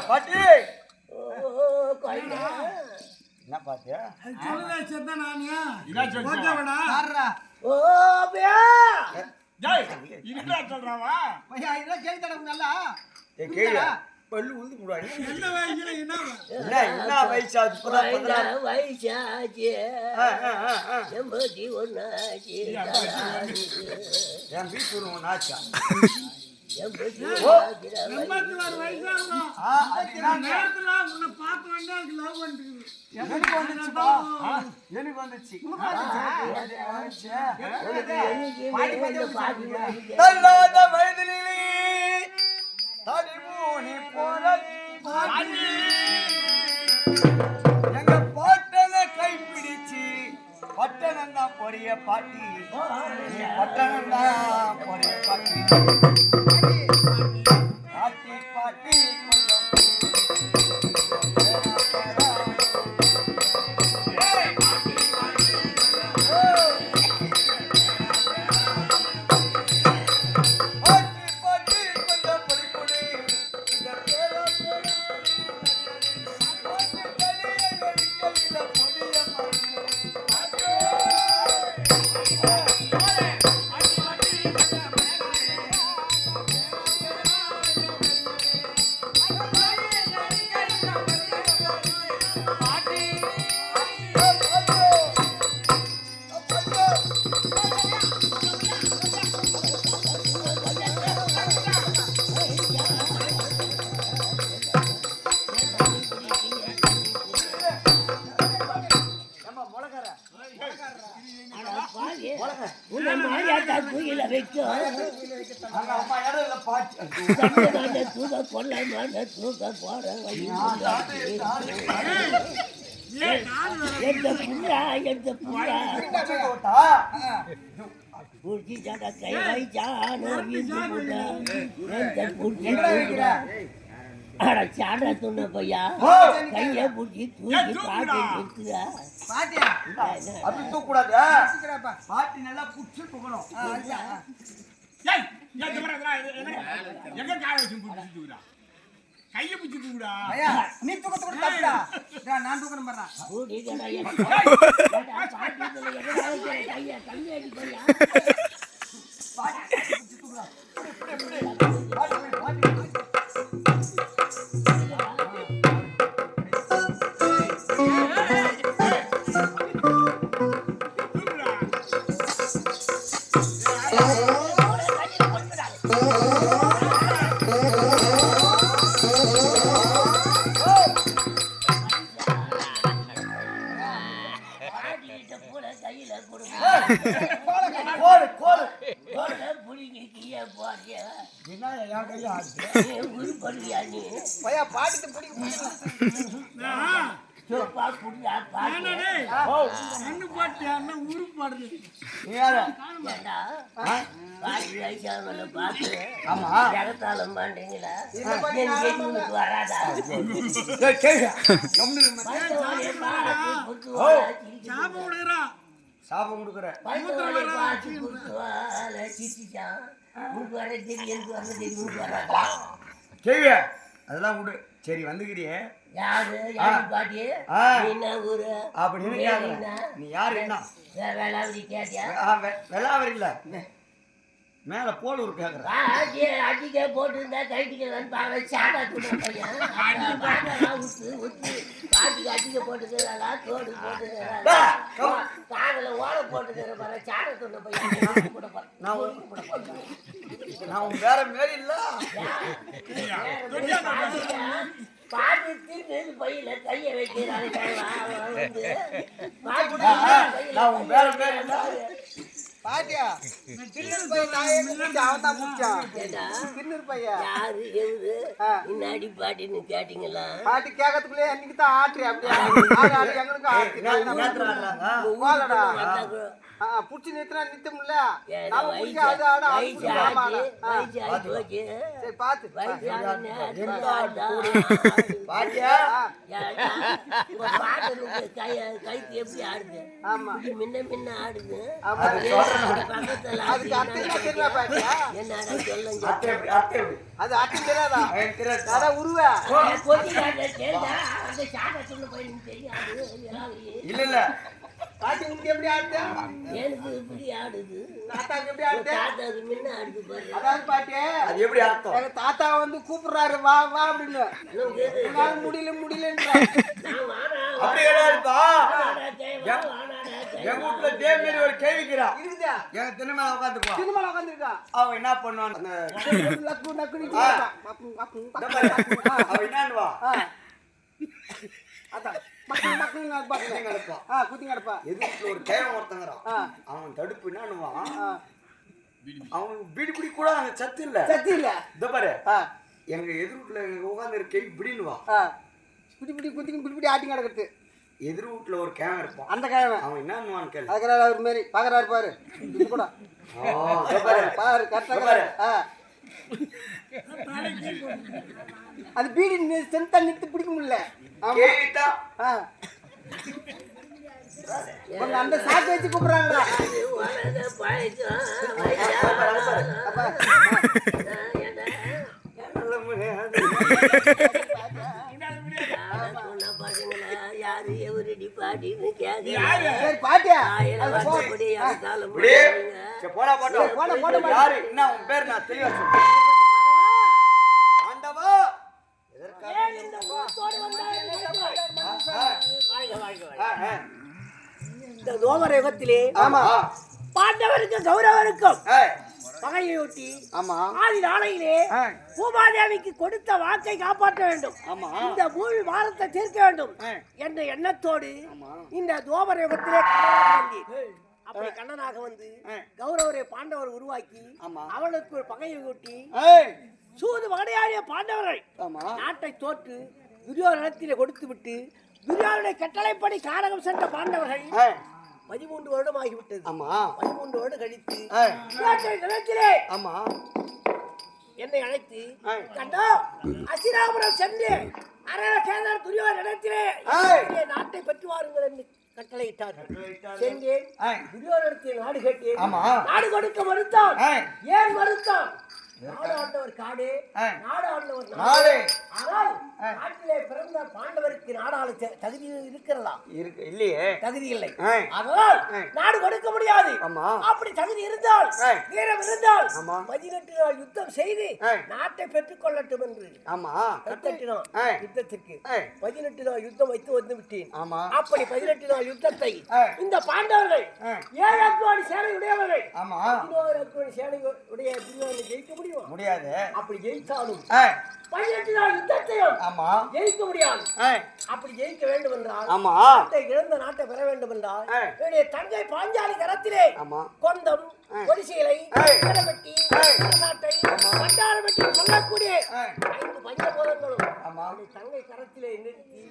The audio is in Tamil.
பாட்டி என்ன பாத்தியா சொல்லல செத்த நானியா இதா சொல்றடா ஓ பியா ஜாய் இதுடா சொல்றாவா பையா இதெல்லாம் கேக்குதடா நல்லா கேளு பல்லு உந்து போடாடி என்ன வயசுல என்ன வயசாச்சு வயசாச்சு 81 ஆச்சு என் வீட்டு ஒரு நாச்சா 84 வயசாகும் நேரத்துல உன்னை பார்த்து வந்தா எனக்கு லவ் பண்ணிட்டு எனக்கு வந்துச்சு தள்ளாத வயதிலே தடிமூனி போரடி எங்க பாட்டனை கைப்பிடிச்சு பட்டணம் தான் பொரிய பாட்டி பட்டணம் தான் பொரிய பாட்டி பாட்டி பாட்டி கொஞ்சம் சாடா சொன்ன பையா கைய புடிச்சு தூக்கி பாட்டி கொடுத்துடா அப்படி தூக்கூடாது பாட்டி நல்லா புடிச்சு தூக்கணும் எங்க கால வச்சு புடிச்சுடா கைய புடிச்சுடா நீ தூக்கத்துடா நான் தூக்கணும் பண்றேன் கைய கண்ணாடி பையா சாபம் கொடுக்குற கேள்வி அதெல்லாம் விடு சரி வந்துக்கிறியே அப்படின்னு நீ யாரு என்ன வெள்ளாவரி இல்ல மேல போலூர் கேக்குற அடிக்க போட்டுருந்தா கைட்டிக்கலாம் சாதா பாட்டிக்கு அடிக்க போட்டுக்கிறா தோடு போட்டு காதல ஓட போட்டுக்கிற பாரு சாடை சொன்ன பையன் நான் உன் வேற மாரி இல்ல பாட்டு திரும்பி பையில கைய வைக்கிறாங்க நான் உன் வேற மாரி இல்ல பாட்டியா கிண்ணர் பையன் அவன் தான் கிண்ணர் பையன் யாரு எது இன்னாடி பாட்டின்னு கேட்டீங்களா பாட்டி கேட்கறதுக்குள்ளே அன்னைக்கு தான் ஆட்டுறேன் அப்படியே எங்களுக்கு ஆட்டுறா புடிச்சு நிறுத்தினா நிறுத்த முடியல. ஏன்னா நாம வயசு புடிச்சு அது ஆட வயசு ஆச்சு, வயசு ஆகி போச்சு. சரி பாத்து வயசு ஆகுன்னு பாட்டியா ஏன்னா, உங்க பாட்டனுக்கு கைத்து எப்படி ஆடுது? ஆமா இப்படி முன்ன ஆடுது. ஆமா. பக்கத்துல அதுக்கு அர்த்தம் என்ன தெரியல பாட்டியா? என்னடா சொல்லுங்க. அது அர்த்தம் தெரியாதா? தெரியாது அதான் உருவா அந்த சாட்டத்துல போய் நீ தெரியாது. இல்ல இல்ல பாட்டி உங்களுக்கு எப்படி ஆடுது? எனக்கு இப்படி ஆடுது. தாத்தாக்கு எப்படி ஆடுது? தாத்தாக்கு முன்ன ஆடுது பாரு. அதாவது பாட்டி அது எப்படி அர்த்தம் எங்க தாத்தா வந்து கூப்பிடுறாரு வா வா அப்படின்னு. இன்னும் கேக்குது. என்னால முடியலன்ற. நான் வாடா, அப்படி கிடையாதுப்பா வாடா, தேவா, வாடா, தேவா. எங்க வீட்டுல தேவ மாரி ஒரு கேள்விக்கிறா இருக்குதா? எங்க தினமே உட்காந்துப்பா சினிமால உட்காந்துருக்கா. அவன் என்ன பண்ணுவான் அந்த லக்கு நக்குன்னு சொல்லுவா. மக்கு மக்கு மக்கு. அவன் என்னன்னுவா அதான் மக்கு மக்குன்னு பாக்குறேன். கிடப்பான் குத்தி கிடப்பா. எதிர்ப்புல ஒரு தேவன் ஒருத்தங்கிறான் அவன் தடுப்பு என்னன்னுவான் அவன் பீடி குடி கூட அங்க சத்து இல்ல சத்தி இல்ல. இந்த பாரு எங்க எதிர்வுட்ல எங்க உட்காந்து இருக்க இப்படின்னுவான் குட்டி குட்டி குத்தி குட்டி ஆட்டி கிடக்குது. எதிர் வீட்டுல ஒரு கேவன் இருப்பான் அந்த கிழமை அவன் என்னன்னுவான்னு கேள்வி அதுக்கிறாரு அவர் மாரி பாக்குறாரு பாரு. இது கூட பாரு கரெக்டா. அது பீடி சென்டா நிறுத்தி பிடிக்க முடியல. கேட்டா அந்த சாக்கு வச்சு கூப்பிடுறாங்களா? அது உலக பழக்கம், வயசா. ஏண்டா? சொன்ன பசங்களா யாரு எவரடி பாட்டின்னு கேட்க சரி பாட்டியா வாட்டப்படி காலம் இப்படியே சரி, போடா போட்டோம் யாரு என்ன உன் பேர் நான் தெளிவா சொல்றேன் ஆண்டவா இந்த தோமர யுகத்திலே ஆமா பாண்டவருக்கும் கௌரவருக்கும் ஏய் பகையொட்டி ஆமா ஆதி நாளையிலே பூமாதேவிக்கு கொடுத்த வாக்கை காப்பாற்ற வேண்டும். ஆமா இந்த பூமி பாரத்தை தீர்க்க வேண்டும் என்ற எண்ணத்தோடு இந்த தோமர யுகத்திலே அப்படி கண்ணனாக வந்து கௌரவரை பாண்டவர் உருவாக்கி அவனுக்கு ஒரு பகையை ஒட்டி சூது வகையாடிய பாண்டவர்கள் நாட்டை தோற்று துரியோதனத்திலே கொடுத்து விட்டு துரியோதனை கட்டளைப்படி காரகம் சென்ற பாண்டவர்கள் 13 வருடம் ஆகிவிட்டது. 13 வருடம் கழித்து நிலத்திலே என்னை அழைத்து கண்டோ அசிராபுரம் சென்று அரசேனர் துரியோதன இடத்திலே நாட்டை பெற்று வாருங்கள் என்று கட்டளையிட்டார்கள். சென்றேன். துரியோதனத்தில் நாடு கேட்டேன். நாடு கொடுக்க மறுத்தான். ஏன் மறுத்தான்? நாடு ஆண்டவர் காடு, நாடு ஆண்டவர் நாடு. ஆனால் நாட்டிலே பிறந்த பாண்டவருக்கு நாடாள தகுதி இருக்கிறதா? இல்லையே, தகுதி இல்லை. அதனால் நாடு கொடுக்க முடியாது. அப்படி தகுதி இருந்தால், வீரம் இருந்தால் 18 நாள் யுத்தம் செய்து நாட்டை பெற்றுக் கொள்ளட்டும் என்று கட்டட்டினோம். யுத்தத்திற்கு 18 நாள் யுத்தம் வைத்து வந்து விட்டேன். அப்படி 18 நாள் யுத்தத்தை இந்த பாண்டவர்கள் 7 அக்வாடி சேனை உடையவர்கள் 11 அக்வாடி சேனை உடைய துரியோதனை ஜெயிக்க முடியாது. அப்படி ஜெயித்தாலும் 18 நாள் யுத்தத்தையும் ஜெயிக்க முடியாது. அப்படி ஜெயிக்க வேண்டும் என்றால் நாட்டை இழந்த நாட்டை பெற வேண்டும் என்றால் என்னுடைய தங்கை பாஞ்சாலி கரத்திலே கொந்தம் கொடிசீலை வீரபட்டி நாட்டை பண்டாரபட்டி சொல்லக்கூடிய 5 பஞ்சபோதங்களும் தங்கை கரத்திலே நிறுத்தி